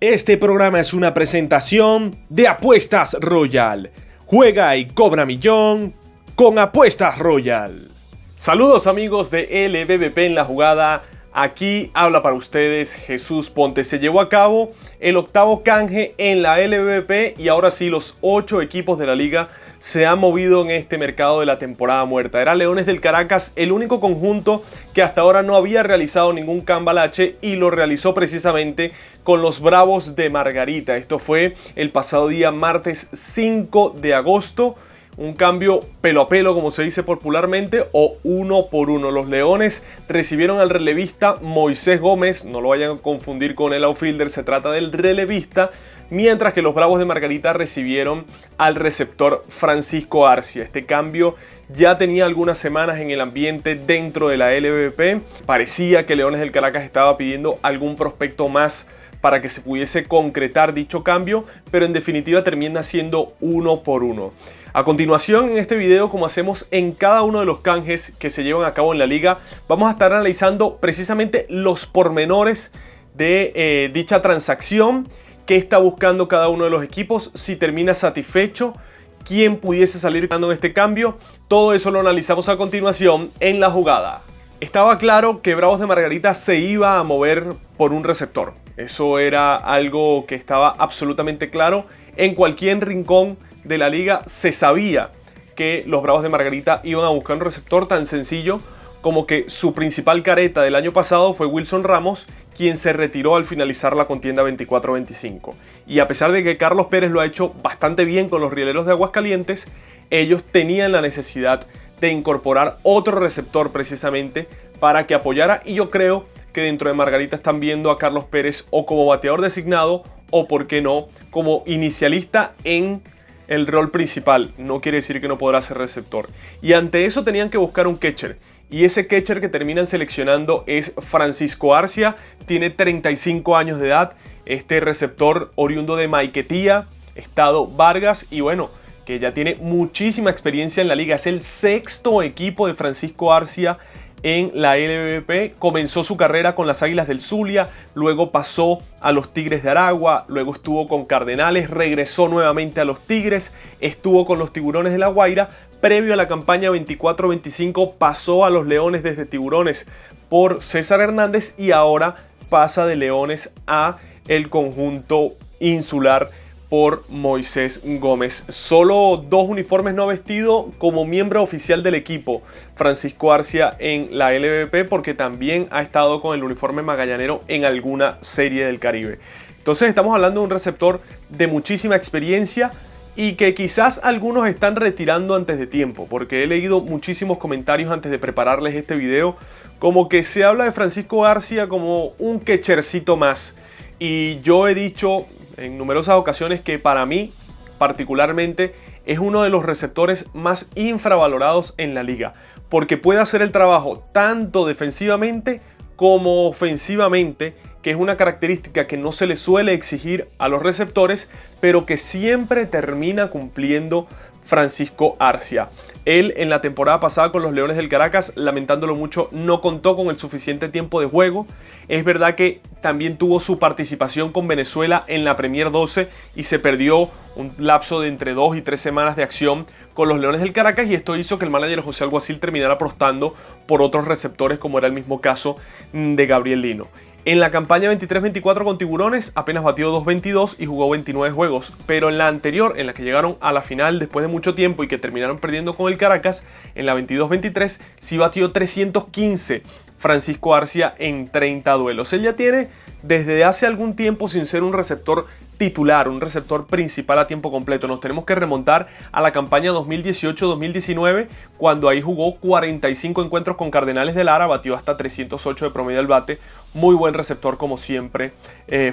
Este programa es una presentación de Apuestas Royal. Juega y cobra millón con Apuestas Royal. Saludos amigos de LBBP en la jugada. Aquí habla para ustedes Jesús Ponte. Se llevó a cabo el octavo canje en la LBBP y ahora sí los 8 equipos de la liga se han movido en este mercado de la temporada muerta. Era Leones del Caracas el único conjunto que hasta ahora no había realizado ningún cambalache y lo realizó precisamente con los Bravos de Margarita. Esto fue el pasado día martes 5 de agosto. Un cambio pelo a pelo, como se dice popularmente, o 1 por 1. Los Leones recibieron al relevista Moisés Gómez, no lo vayan a confundir con el outfielder, se trata del relevista, mientras que los Bravos de Margarita recibieron al receptor Francisco Arcia. Este cambio ya tenía algunas semanas en el ambiente dentro de la LBBP. Parecía que Leones del Caracas estaba pidiendo algún prospecto más para que se pudiese concretar dicho cambio, pero en definitiva termina siendo 1 por 1. A continuación, en este video, como hacemos en cada uno de los canjes que se llevan a cabo en la liga, vamos a estar analizando precisamente los pormenores de dicha transacción, qué está buscando cada uno de los equipos, si termina satisfecho, quién pudiese salir ganando en este cambio. Todo eso lo analizamos a continuación en la jugada. Estaba claro que Bravos de Margarita se iba a mover por un receptor. Eso era algo que estaba absolutamente claro. En cualquier rincón de la liga se sabía que los Bravos de Margarita iban a buscar un receptor tan sencillo como que su principal careta del año pasado fue Wilson Ramos, quien se retiró al finalizar la contienda 24-25. Y a pesar de que Carlos Pérez lo ha hecho bastante bien con los Rieleros de Aguascalientes, ellos tenían la necesidad de incorporar otro receptor precisamente para que apoyara, y yo creo que dentro de Margarita están viendo a Carlos Pérez o como bateador designado o, por qué no, como inicialista en el rol principal. No quiere decir que no podrá ser receptor. Y ante eso tenían que buscar un catcher. Y ese catcher que terminan seleccionando es Francisco Arcia. Tiene 35 años de edad. Este receptor oriundo de Maiquetía, estado Vargas. Y bueno, que ya tiene muchísima experiencia en la liga. Es el 6º equipo de Francisco Arcia en la LBBP. Comenzó su carrera con las Águilas del Zulia, luego pasó a los Tigres de Aragua, luego estuvo con Cardenales, regresó nuevamente a los Tigres, estuvo con los Tiburones de La Guaira. Previo a la campaña 24-25 pasó a los Leones desde Tiburones por César Hernández y ahora pasa de Leones a el conjunto insular por Moisés Gómez. Solo 2 uniformes no ha vestido como miembro oficial del equipo Francisco Arcia en la LBP, porque también ha estado con el uniforme magallanero en alguna serie del Caribe. Entonces estamos hablando de un receptor de muchísima experiencia y que quizás algunos están retirando antes de tiempo, porque he leído muchísimos comentarios antes de prepararles este video, como que se habla de Francisco Arcia como un catchercito más. Y yo he dicho en numerosas ocasiones que para mí particularmente es uno de los receptores más infravalorados en la liga, porque puede hacer el trabajo tanto defensivamente como ofensivamente, que es una característica que no se le suele exigir a los receptores, pero que siempre termina cumpliendo Francisco Arcia. Él en la temporada pasada con los Leones del Caracas, lamentándolo mucho, no contó con el suficiente tiempo de juego. Es verdad que también tuvo su participación con Venezuela en la Premier 12 y se perdió un lapso de entre 2 y 3 semanas de acción con los Leones del Caracas, y esto hizo que el manager José Alguacil terminara apostando por otros receptores, como era el mismo caso de Gabriel Lino. En la campaña 23-24 con Tiburones apenas batió 2.22 y jugó 29 juegos, pero en la anterior, en la que llegaron a la final después de mucho tiempo y que terminaron perdiendo con el Caracas, en la 22-23 sí batió 315 Francisco Arcia en 30 duelos. Él ya tiene desde hace algún tiempo sin ser un receptor titular, un receptor principal a tiempo completo. Nos tenemos que remontar a la campaña 2018-2019, cuando ahí jugó 45 encuentros con Cardenales de Lara, batió hasta 308 de promedio al bate. Muy buen receptor como siempre,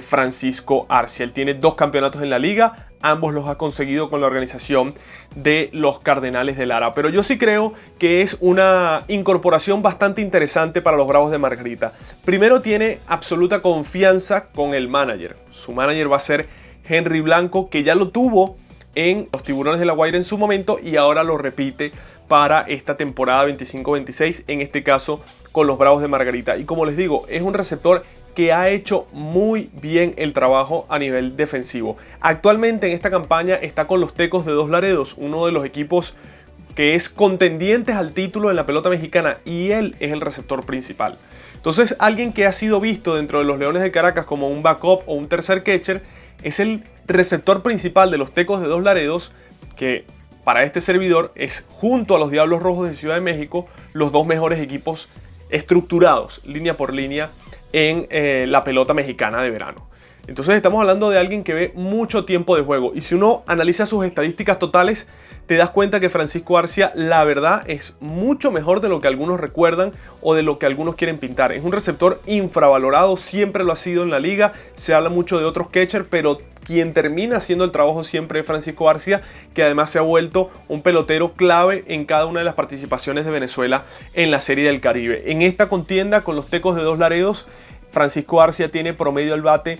Francisco Arcia. Él tiene 2 campeonatos en la liga, ambos los ha conseguido con la organización de los Cardenales de Lara. Pero yo sí creo que es una incorporación bastante interesante para los Bravos de Margarita. Primero, tiene absoluta confianza con el manager. Su manager va a ser Henry Blanco, que ya lo tuvo en los Tiburones de La Guaira en su momento y ahora lo repite para esta temporada 25-26, en este caso con los Bravos de Margarita. Y como les digo, es un receptor que ha hecho muy bien el trabajo a nivel defensivo. Actualmente en esta campaña está con los Tecos de Dos Laredos, uno de los equipos que es contendientes al título en la pelota mexicana, y él es el receptor principal. Entonces, alguien que ha sido visto dentro de los Leones de Caracas como un backup o un tercer catcher, es el receptor principal de los Tecos de Dos Laredos, que para este servidor es, junto a los Diablos Rojos de Ciudad de México, los dos mejores equipos estructurados, línea por línea, en la pelota mexicana de verano. Entonces estamos hablando de alguien que ve mucho tiempo de juego, y si uno analiza sus estadísticas totales, te das cuenta que Francisco Arcia, la verdad, es mucho mejor de lo que algunos recuerdan o de lo que algunos quieren pintar. Es un receptor infravalorado, siempre lo ha sido en la liga. Se habla mucho de otros catchers, pero quien termina haciendo el trabajo siempre es Francisco Arcia, que además se ha vuelto un pelotero clave en cada una de las participaciones de Venezuela en la Serie del Caribe. En esta contienda con los Tecos de Dos Laredos, Francisco Arcia tiene promedio al bate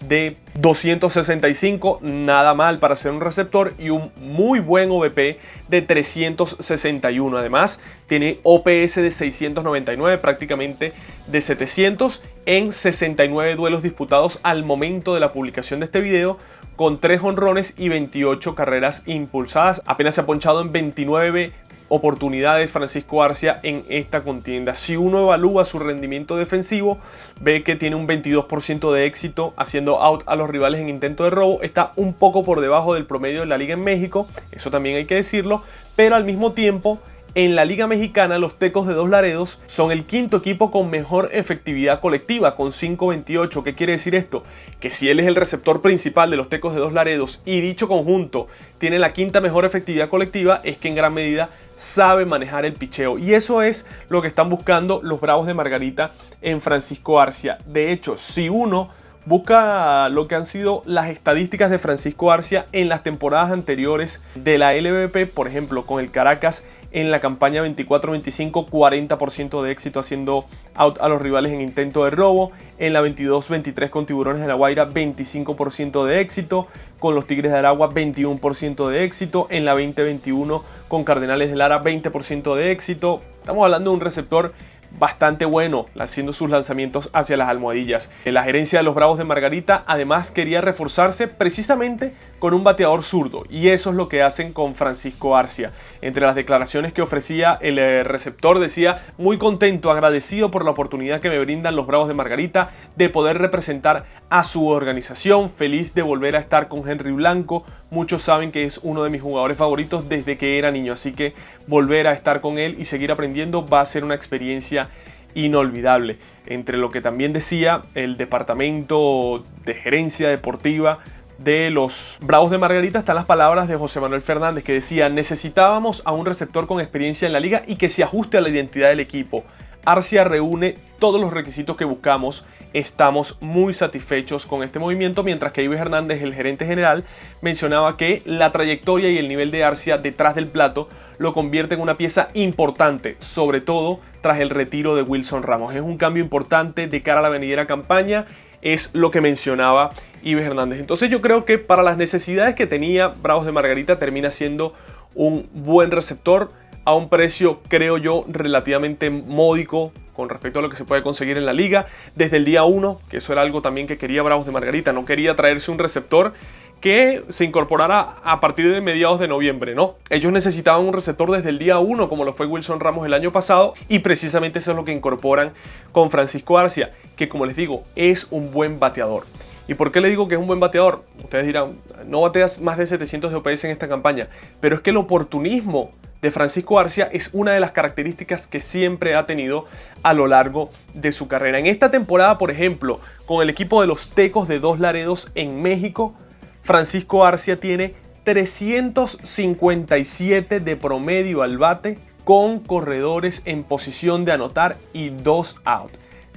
de 265, nada mal para ser un receptor, y un muy buen OVP de 361. Además, tiene OPS de 699, prácticamente de 700 en 69 duelos disputados al momento de la publicación de este video, con 3 jonrones y 28 carreras impulsadas. Apenas se ha ponchado en 29 oportunidades Francisco Arcia en esta contienda. Si uno evalúa su rendimiento defensivo, ve que tiene un 22% de éxito haciendo out a los rivales en intento de robo. Está un poco por debajo del promedio de la liga en México, eso también hay que decirlo, pero al mismo tiempo en la Liga Mexicana los Tecos de Dos Laredos son el quinto equipo con mejor efectividad colectiva, con 5.28. ¿Qué quiere decir esto? Que si él es el receptor principal de los Tecos de Dos Laredos y dicho conjunto tiene la quinta mejor efectividad colectiva, es que en gran medida sabe manejar el picheo, y eso es lo que están buscando los Bravos de Margarita en Francisco Arcia. De hecho, si uno busca lo que han sido las estadísticas de Francisco Arcia en las temporadas anteriores de la LVP, por ejemplo con el Caracas en la campaña 24-25, 40% de éxito haciendo out a los rivales en intento de robo. En la 22-23 con Tiburones de La Guaira, 25% de éxito. Con los Tigres de Aragua, 21% de éxito. En la 20-21 con Cardenales de Lara, 20% de éxito. Estamos hablando de un receptor bastante bueno haciendo sus lanzamientos hacia las almohadillas. La gerencia de los Bravos de Margarita además quería reforzarse precisamente con un bateador zurdo, y eso es lo que hacen con Francisco Arcia. Entre las declaraciones que ofrecía el receptor decía: muy contento, agradecido por la oportunidad que me brindan los Bravos de Margarita de poder representar a su organización, feliz de volver a estar con Henry Blanco. Muchos saben que es uno de mis jugadores favoritos desde que era niño, así que volver a estar con él y seguir aprendiendo va a ser una experiencia inolvidable. Entre lo que también decía el departamento de gerencia deportiva de los Bravos de Margarita están las palabras de José Manuel Fernández, que decía: necesitábamos a un receptor con experiencia en la liga y que se ajuste a la identidad del equipo. Arcia reúne todos los requisitos que buscamos. Estamos muy satisfechos con este movimiento, mientras que Ives Hernández, el gerente general, mencionaba que la trayectoria y el nivel de Arcia detrás del plato lo convierte en una pieza importante, sobre todo tras el retiro de Wilson Ramos. Es un cambio importante de cara a la venidera campaña, es lo que mencionaba Ives Hernández. Entonces yo creo que para las necesidades que tenía Bravos de Margarita termina siendo un buen receptor a un precio, creo yo, relativamente módico con respecto a lo que se puede conseguir en la liga. Desde el día 1, que eso era algo también que quería Bravos de Margarita, no quería traerse un receptor que se incorporara a partir de mediados de noviembre, ¿no? Ellos necesitaban un receptor desde el día 1, como lo fue Wilson Ramos el año pasado, y precisamente eso es lo que incorporan con Francisco Arcia, que, como les digo, es un buen bateador. ¿Y por qué le digo que es un buen bateador? Ustedes dirán, no bateas más de 700 de OPS en esta campaña, pero es que el oportunismo de Francisco Arcia es una de las características que siempre ha tenido a lo largo de su carrera. En esta temporada, por ejemplo, con el equipo de los Tecos de Dos Laredos en México, Francisco Arcia tiene 357 de promedio al bate, con corredores en posición de anotar y 2 out.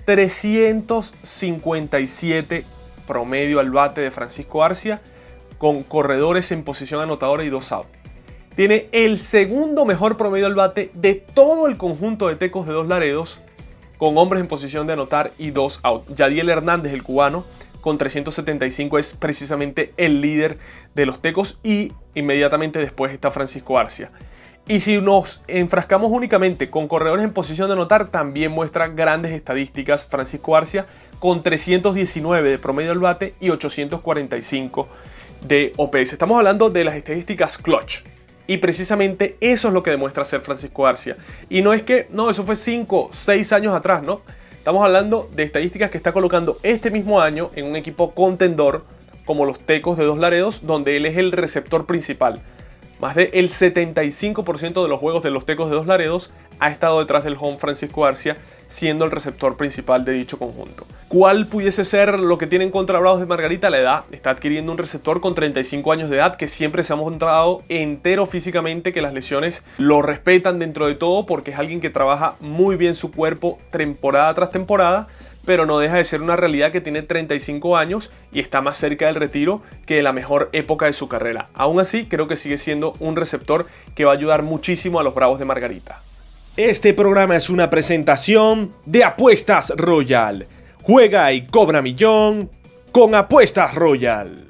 357 promedio al bate de Francisco Arcia, con corredores en posición anotadora y 2 out. Tiene el segundo mejor promedio al bate de todo el conjunto de Tecos de Dos Laredos, con hombres en posición de anotar y 2 out. Yadiel Hernández, el cubano, con 375, es precisamente el líder de los Tecos, y inmediatamente después está Francisco Arcia. Y si nos enfrascamos únicamente con corredores en posición de anotar, también muestra grandes estadísticas Francisco Arcia, con 319 de promedio al bate y 845 de OPS. Estamos hablando de las estadísticas clutch. Y precisamente eso es lo que demuestra ser Francisco Arcia. Y no es que, no, eso fue 5, 6 años atrás, ¿no? Estamos hablando de estadísticas que está colocando este mismo año en un equipo contendor como los Tecos de Dos Laredos, donde él es el receptor principal. Más del 75% de los juegos de los Tecos de Dos Laredos ha estado detrás del home Francisco Arcia, siendo el receptor principal de dicho conjunto. ¿Cuál pudiese ser lo que tienen contra Bravos de Margarita? La edad. Está adquiriendo un receptor con 35 años de edad que siempre se ha mostrado entero físicamente, que las lesiones lo respetan dentro de todo porque es alguien que trabaja muy bien su cuerpo temporada tras temporada, pero no deja de ser una realidad que tiene 35 años y está más cerca del retiro que de la mejor época de su carrera. Aún así, creo que sigue siendo un receptor que va a ayudar muchísimo a los Bravos de Margarita. Este programa es una presentación de Apuestas Royal. Juega y cobra millón con Apuestas Royal.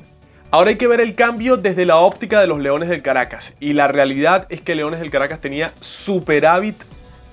Ahora hay que ver el cambio desde la óptica de los Leones del Caracas. Y la realidad es que Leones del Caracas tenía superávit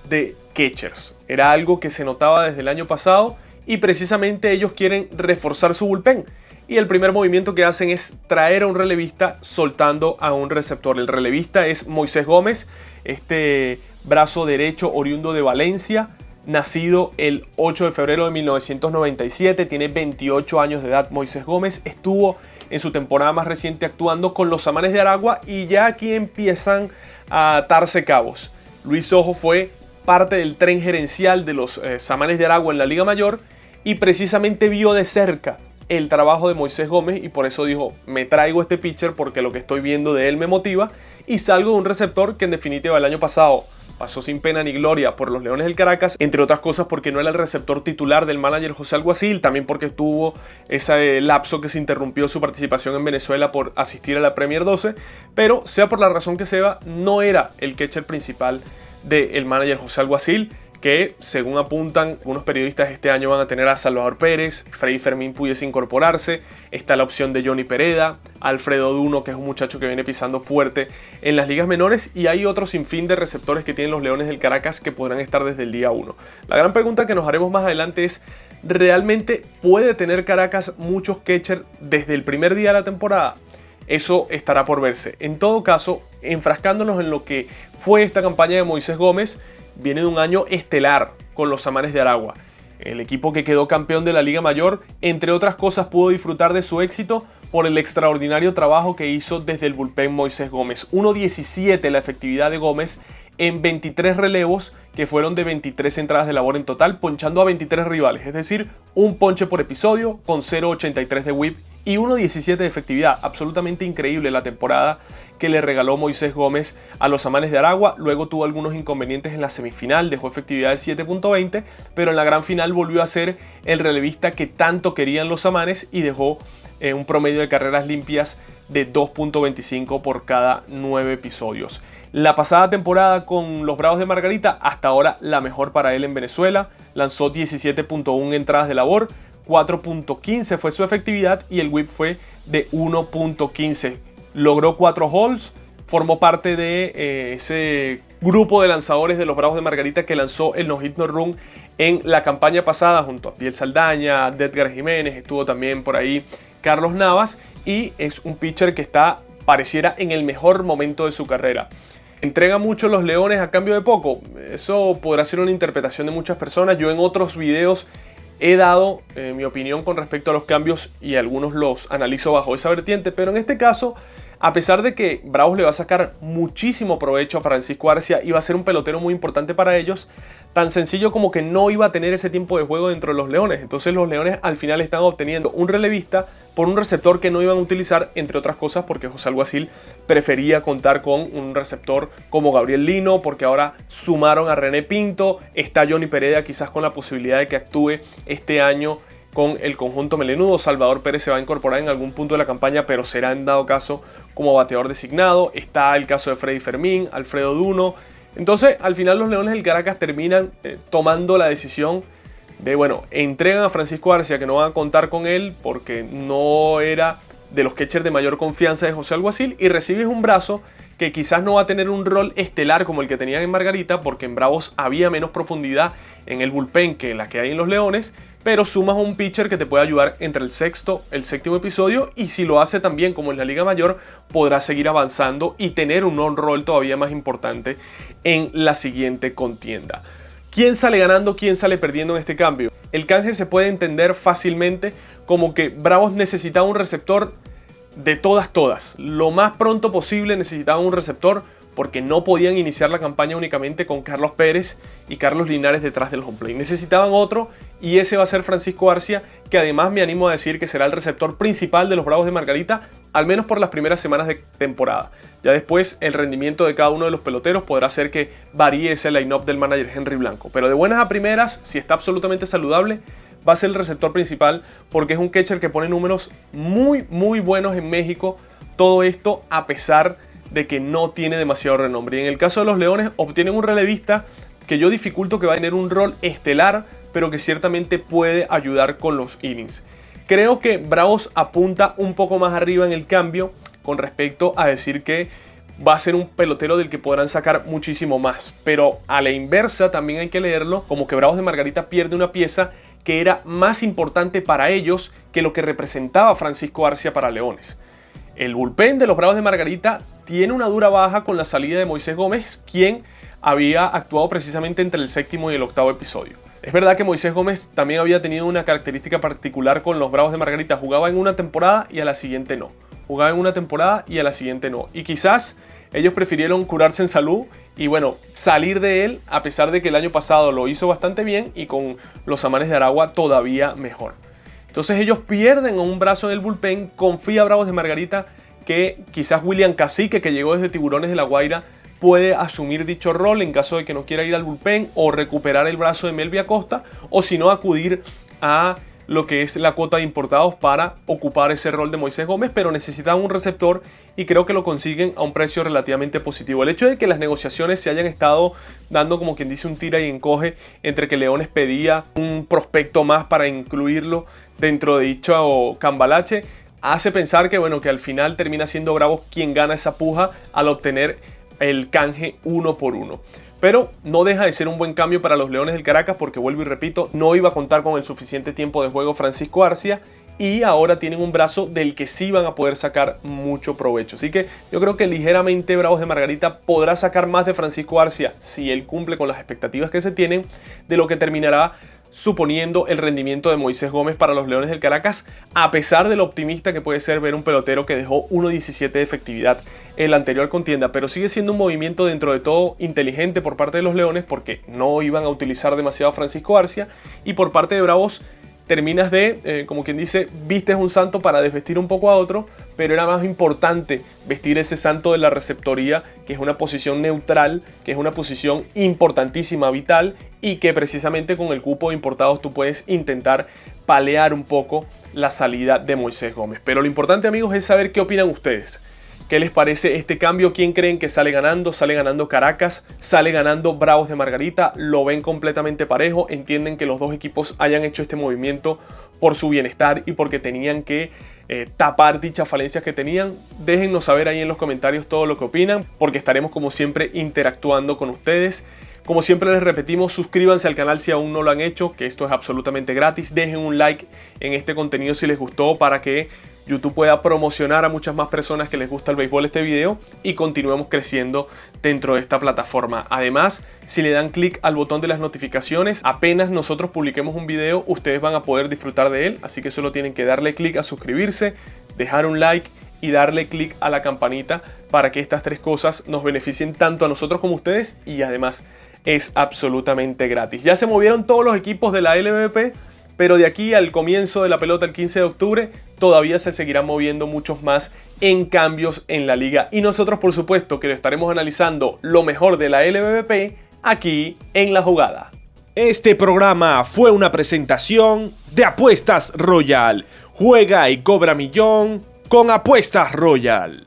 de catchers. Era algo que se notaba desde el año pasado y precisamente ellos quieren reforzar su bullpen. Y el primer movimiento que hacen es traer a un relevista soltando a un receptor. El relevista es Moisés Gómez, este brazo derecho oriundo de Valencia, nacido el 8 de febrero de 1997, tiene 28 años de edad. Moisés Gómez estuvo en su temporada más reciente actuando con los Samanes de Aragua y ya aquí empiezan a atarse cabos. Luis Ojo fue parte del tren gerencial de los Samanes de Aragua en la Liga Mayor y precisamente vio de cerca el trabajo de Moisés Gómez y por eso dijo, me traigo este pitcher porque lo que estoy viendo de él me motiva y salgo de un receptor que en definitiva el año pasado pasó sin pena ni gloria por los Leones del Caracas, entre otras cosas porque no era el receptor titular del manager José Alguacil, también porque tuvo ese lapso que se interrumpió su participación en Venezuela por asistir a la Premier 12, pero sea por la razón que sea, no era el catcher principal del manager José Alguacil, que según apuntan algunos periodistas este año van a tener a Salvador Pérez, Freddy Fermín pudiese incorporarse, está la opción de Johnny Pereda, Alfredo Duno, que es un muchacho que viene pisando fuerte en las ligas menores, y hay otro sinfín de receptores que tienen los Leones del Caracas que podrán estar desde el día 1. La gran pregunta que nos haremos más adelante es, ¿realmente puede tener Caracas muchos catchers desde el primer día de la temporada? Eso estará por verse. En todo caso, enfrascándonos en lo que fue esta campaña de Moisés Gómez, viene de un año estelar con los Samanes de Aragua. El equipo que quedó campeón de la Liga Mayor, entre otras cosas, pudo disfrutar de su éxito por el extraordinario trabajo que hizo desde el bullpen Moisés Gómez. 1.17 la efectividad de Gómez en 23 relevos, que fueron de 23 entradas de labor en total, ponchando a 23 rivales, es decir, un ponche por episodio con 0.83 de whip y 1.17 de efectividad. Absolutamente increíble la temporada que le regaló Moisés Gómez a los Samanes de Aragua. Luego tuvo algunos inconvenientes en la semifinal, dejó efectividad de 7.20, pero en la gran final volvió a ser el relevista que tanto querían los Samanes y dejó un promedio de carreras limpias de 2.25 por cada 9 episodios. La pasada temporada con los Bravos de Margarita, hasta ahora la mejor para él en Venezuela, lanzó 17.1 entradas de labor, 4.15 fue su efectividad y el whip fue de 1.15. Logró 4 holes, formó parte de ese grupo de lanzadores de los Bravos de Margarita que lanzó el no-hit no-run en la campaña pasada junto a Abdiel Saldaña, Edgar Jiménez, estuvo también por ahí Carlos Navas y es un pitcher que pareciera en el mejor momento de su carrera. ¿Entrega mucho los Leones a cambio de poco? Eso podrá ser una interpretación de muchas personas. Yo en otros videos he dado mi opinión con respecto a los cambios y algunos los analizo bajo esa vertiente, pero en este caso, a pesar de que Bravos le va a sacar muchísimo provecho a Francisco Arcia y va a ser un pelotero muy importante para ellos, tan sencillo como que no iba a tener ese tiempo de juego dentro de los Leones. Entonces los Leones al final están obteniendo un relevista por un receptor que no iban a utilizar, entre otras cosas porque José Alguacil prefería contar con un receptor como Gabriel Lino, porque ahora sumaron a René Pinto, está Johnny Pereda quizás con la posibilidad de que actúe este año con el conjunto melenudo. Salvador Pérez se va a incorporar en algún punto de la campaña, pero será en dado caso como bateador designado. Está el caso de Freddy Fermín, Alfredo Duno. Entonces, al final los Leones del Caracas terminan tomando la decisión de, bueno, entregan a Francisco Arcia, que no van a contar con él porque no era de los catchers de mayor confianza de José Alguacil, y recibes un brazo que quizás no va a tener un rol estelar como el que tenían en Margarita, porque en Bravos había menos profundidad en el bullpen que la que hay en los Leones, pero sumas un pitcher que te puede ayudar entre el sexto, el séptimo episodio, y si lo hace también como en la Liga Mayor, podrá seguir avanzando y tener un on-roll todavía más importante en la siguiente contienda. ¿Quién sale ganando, quién sale perdiendo en este cambio? El canje se puede entender fácilmente como que Bravos necesitaba un receptor de todas. Lo más pronto posible necesitaban un receptor porque no podían iniciar la campaña únicamente con Carlos Pérez y Carlos Linares detrás del home plate. Necesitaban otro y ese va a ser Francisco Arcia, que además me animo a decir que será el receptor principal de los Bravos de Margarita, al menos por las primeras semanas de temporada. Ya después el rendimiento de cada uno de los peloteros podrá hacer que varíe ese line-up del manager Henry Blanco. Pero de buenas a primeras, si está absolutamente saludable, va a ser el receptor principal porque es un catcher que pone números muy buenos en México. Todo esto a pesar de que no tiene demasiado renombre. Y en el caso de los Leones obtienen un relevista que yo dificulto que va a tener un rol estelar, pero que ciertamente puede ayudar con los innings. Creo que Bravos apunta un poco más arriba en el cambio con respecto a decir que va a ser un pelotero del que podrán sacar muchísimo más. Pero a la inversa también hay que leerlo como que Bravos de Margarita pierde una pieza que era más importante para ellos que lo que representaba Francisco Arcia para Leones. El bullpen de los Bravos de Margarita tiene una dura baja con la salida de Moisés Gómez, quien había actuado precisamente entre el séptimo y el octavo episodio. Es verdad que Moisés Gómez también había tenido una característica particular con los Bravos de Margarita. Jugaba en una temporada y a la siguiente no. Jugaba en una temporada y a la siguiente no. Y quizás ellos prefirieron curarse en salud y bueno, salir de él, a pesar de que el año pasado lo hizo bastante bien y con los Amanes de Aragua todavía mejor. Entonces ellos pierden un brazo en el bullpen. Confía Bravos de Margarita que quizás William Cacique, que llegó desde Tiburones de La Guaira, puede asumir dicho rol en caso de que no quiera ir al bullpen o recuperar el brazo de Melvin Acosta, o si no acudir a lo que es la cuota de importados para ocupar ese rol de Moisés Gómez, pero necesitan un receptor y creo que lo consiguen a un precio relativamente positivo. El hecho de que las negociaciones se hayan estado dando como quien dice un tira y encoge entre que Leones pedía un prospecto más para incluirlo dentro de dicho cambalache, hace pensar que bueno, que al final termina siendo Bravos quien gana esa puja al obtener el canje 1 por 1. Pero no deja de ser un buen cambio para los Leones del Caracas porque, vuelvo y repito, no iba a contar con el suficiente tiempo de juego Francisco Arcia y ahora tienen un brazo del que sí van a poder sacar mucho provecho. Así que yo creo que ligeramente Bravos de Margarita podrá sacar más de Francisco Arcia si él cumple con las expectativas que se tienen, de lo que terminará suponiendo el rendimiento de Moisés Gómez para los Leones del Caracas, a pesar de lo optimista que puede ser ver un pelotero que dejó 1.17 de efectividad en la anterior contienda, pero sigue siendo un movimiento dentro de todo inteligente por parte de los Leones porque no iban a utilizar demasiado a Francisco Arcia, y por parte de Bravos terminas de, como quien dice, vistes un santo para desvestir un poco a otro, pero era más importante vestir ese santo de la receptoría, que es una posición neutral, que es una posición importantísima, vital, y que precisamente con el cupo de importados tú puedes intentar palear un poco la salida de Moisés Gómez. Pero lo importante, amigos, es saber qué opinan ustedes. ¿Qué les parece este cambio? ¿Quién creen que sale ganando? ¿Sale ganando Caracas? ¿Sale ganando Bravos de Margarita? ¿Lo ven completamente parejo? ¿Entienden que los dos equipos hayan hecho este movimiento por su bienestar y porque tenían que tapar dichas falencias que tenían? Déjennos saber ahí en los comentarios todo lo que opinan, porque estaremos como siempre interactuando con ustedes. Como siempre les repetimos, suscríbanse al canal si aún no lo han hecho, que esto es absolutamente gratis. Dejen un like en este contenido si les gustó para que YouTube pueda promocionar a muchas más personas que les gusta el béisbol este video y continuemos creciendo dentro de esta plataforma. Además, si le dan clic al botón de las notificaciones, apenas nosotros publiquemos un video, ustedes van a poder disfrutar de él. Así que solo tienen que darle clic a suscribirse, dejar un like y darle clic a la campanita para que estas tres cosas nos beneficien tanto a nosotros como a ustedes, y además es absolutamente gratis. Ya se movieron todos los equipos de la LVP, pero de aquí al comienzo de la pelota el 15 de octubre todavía se seguirán moviendo muchos más en cambios en la liga, y nosotros por supuesto que lo estaremos analizando lo mejor de la LVP aquí en La Jugada. Este programa fue una presentación de Apuestas Royal. Juega y cobra millón con Apuestas Royal.